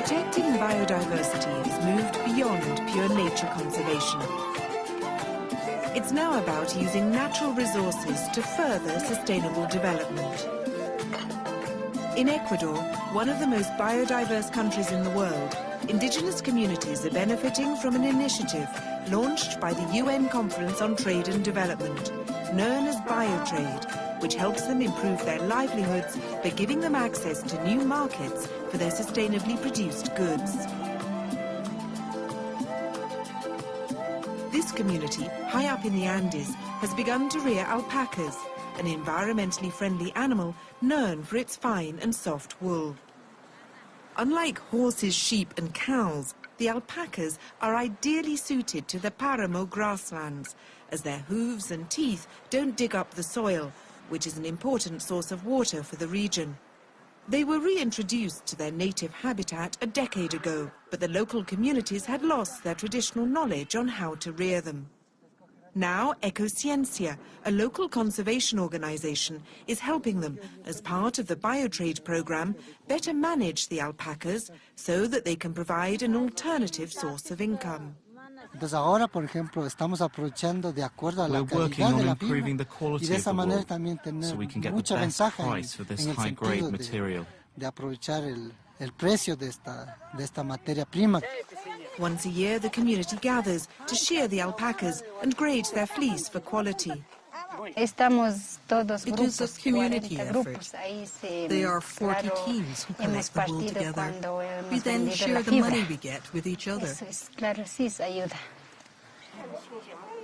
Protecting biodiversity has moved beyond pure nature conservation. It's now about using natural resources to further sustainable development. In Ecuador, one of the most biodiverse countries in the world, indigenous communities are benefiting from an initiative launched by the UN Conference on Trade and Development, known as Biotrade, which helps them improve their livelihoods by giving them access to new markets for their sustainably produced goods. This community, high up in the Andes, has begun to rear alpacas, an environmentally friendly animal known for its fine and soft wool. Unlike horses, sheep and cows, the alpacas are ideally suited to the paramo grasslands, as their hooves and teeth don't dig up the soil, which is an important source of water for the region. They were reintroduced to their native habitat a decade ago, but the local communities had lost their traditional knowledge on how to rear them. Now, EcoCiencia, a local conservation organization, is helping them, as part of the Biotrade program, better manage the alpacas so that they can provide an alternative source of income. Entonces ahora, por ejemplo, estamos aprovechando de acuerdo a la calidad de la fibra y de esa manera también tener mucha ventaja en el sentido de aprovechar el precio de esta materia prima. Once a year, the community gathers to shear the alpacas and grade their fleece for quality. It is a community effort. There are 40 teams who collect the wool together. We then share the money we get with each other.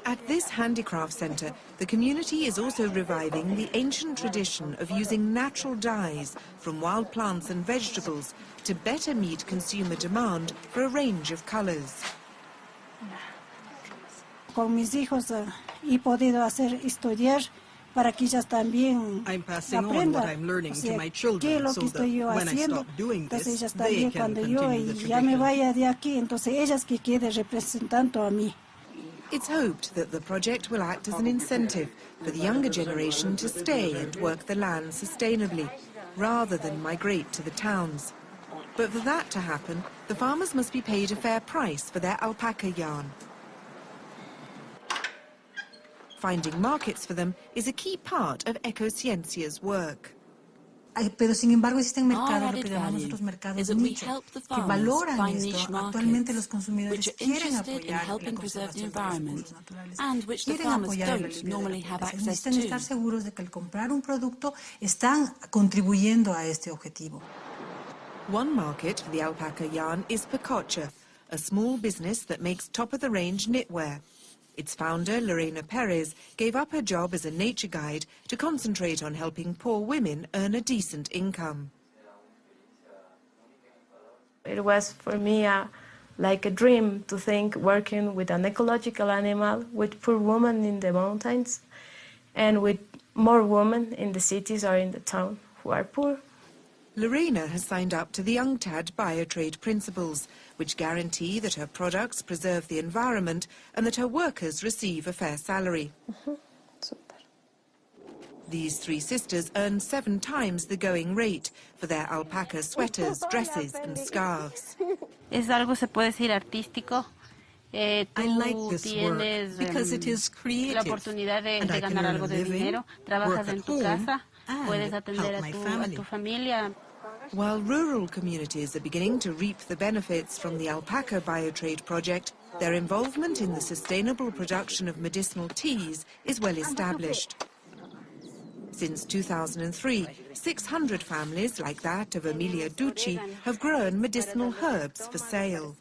At this handicraft centre, the community is also reviving the ancient tradition of using natural dyes from wild plants and vegetables to better meet consumer demand for a range of colours. Con mis hijos he podido estudiar para que ellas también I'm passing on what I'm learning to my children so that when I stop doing this, they can continue the ya me tradition. vaya de aquí, entonces ellas que queden representando a mí. It's hoped that the project will act as an incentive for the younger generation to stay and work the land sustainably, rather than migrate to the towns. But for that to happen, the farmers must be paid a fair price for their alpaca yarn. Finding markets for them is a key part of EcoCiencia's work. Pero sin embargo existen mercados, lo que llamamos nosotros mercados nicho, que valoran esto. Actualmente los consumidores quieren apoyar la conservación de los recursos naturales, quieren apoyar el biodiversidad. Necesitan estar seguros de que al comprar un producto están contribuyendo a este objetivo. One market for the alpaca yarn is Picocha, a small business that makes top-of-the-range knitwear. Its founder, Lorena Perez, gave up her job as a nature guide to concentrate on helping poor women earn a decent income. It was for me like a dream to think working with an ecological animal, with poor women in the mountains, and with more women in the cities or in the town who are poor. Lorena has signed up to the UNCTAD Biotrade principles, which guarantee that her products preserve the environment and that her workers receive a fair salary. Super. These three sisters earn 7 times the going rate for their alpaca sweaters, dresses and scarves. Es algo, se puede decir, artístico. I like this work because it is creative, and I can earn a living, work at home, and help my family. While rural communities are beginning to reap the benefits from the alpaca biotrade project, their involvement in the sustainable production of medicinal teas is well established. Since 2003, 600 families like that of Emilia Ducci have grown medicinal herbs for sale.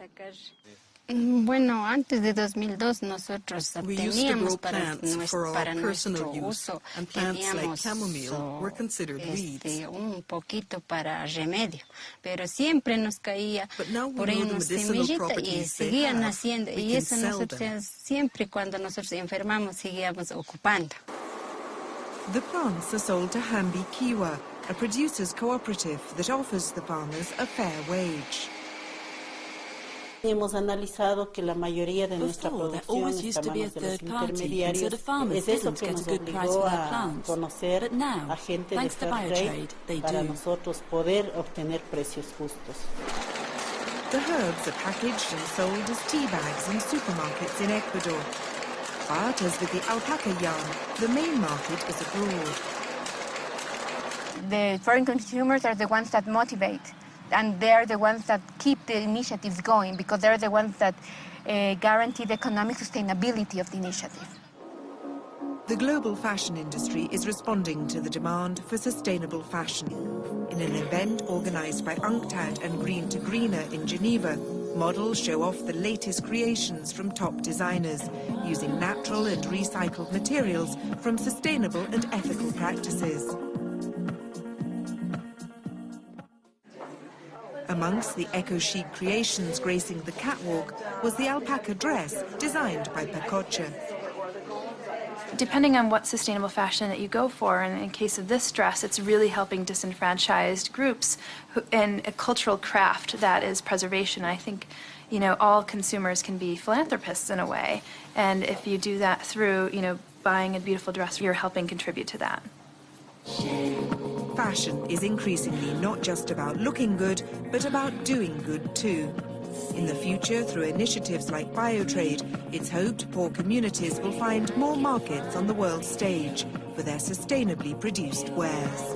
Bueno, antes de 2002 nosotros We used to grow teníamos plants for our personal nuestro use, uso, and plants like teníamos chamomile were considered weeds. un poquito para remedio, pero siempre nos caía But now we por ahí know the unos medicinal semillitas y properties they seguían have. naciendo, We y can eso sell nosotros them. siempre cuando nosotros enfermamos seguíamos ocupando. The plants are sold to Hambi Kiwa, a producers' cooperative that offers the farmers a fair wage. Hemos analizado que la mayoría de nuestra producción está en manos de los intermediarios. Es eso que nos obligó a conocer a gente de fair trade para nosotros poder obtener precios justos. The herbs are packaged and sold as tea bags in supermarkets in Ecuador. But as with the alpaca yarn, the main market is abroad. The foreign consumers are the ones that motivate, and they're the ones that keep the initiatives going because they're the ones that guarantee the economic sustainability of the initiative. The global fashion industry is responding to the demand for sustainable fashion. In an event organized by UNCTAD and Green to Greener in Geneva, models show off the latest creations from top designers, using natural and recycled materials from sustainable and ethical practices. Amongst the eco-chic creations gracing the catwalk was the alpaca dress designed by Pacocha. Depending on what sustainable fashion that you go for, and in case of this dress, it's really helping disenfranchised groups in a cultural craft that is preservation. I think, you know, all consumers can be philanthropists in a way, and if you do that through, you know, buying a beautiful dress, you're helping contribute to that. Fashion is increasingly not just about looking good, but about doing good too. In the future, through initiatives like Biotrade, it's hoped poor communities will find more markets on the world stage for their sustainably produced wares.